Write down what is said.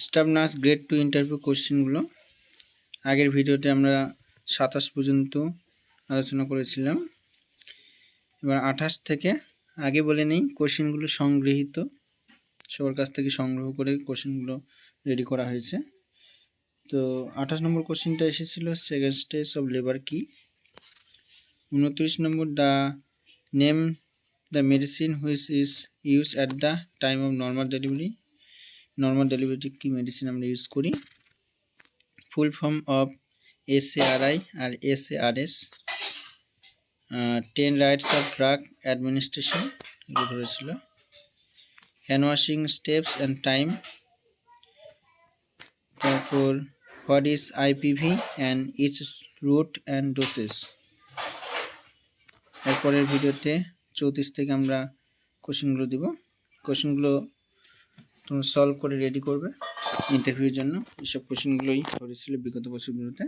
Staff nurse grade 2 interview কোশ্চেনগুলো আগের ভিডিওতে আমরা 27 পর্যন্ত আলোচনা করেছিলাম। এবার 28 থেকে আগে বলে নেই কোশ্চেনগুলো সংগৃহীত, সবার কাছ থেকে সংগ্রহ করে কোশ্চেনগুলো রেডি করা হয়েছে। তো 28 নম্বর কোশ্চেনটা এসেছিল সেকেন্ড স্টেজ অফ লেবার কি। 29 নম্বর the name the medicine which is use at the time of normal delivery. Normal ডেলিভারিতে কি মেডিসিন আমরা ইউজ করি। ফুল ফর্ম অফ SARI আর SARS। 10 rights of drug administration এগুলো ধরেছিল। Hand washing steps and time. তারপর what is IPV and its route and doses. এরপরের ভিডিওতে 34 থেকে আমরা কোশ্চেনগুলো দিব। কোশ্চেনগুলো তোমরা সলভ করে রেডি করবে ইন্টারভিউর জন্য। এসব কোশ্চেনগুলোই করেছিল বিগত বছরগুলোতে।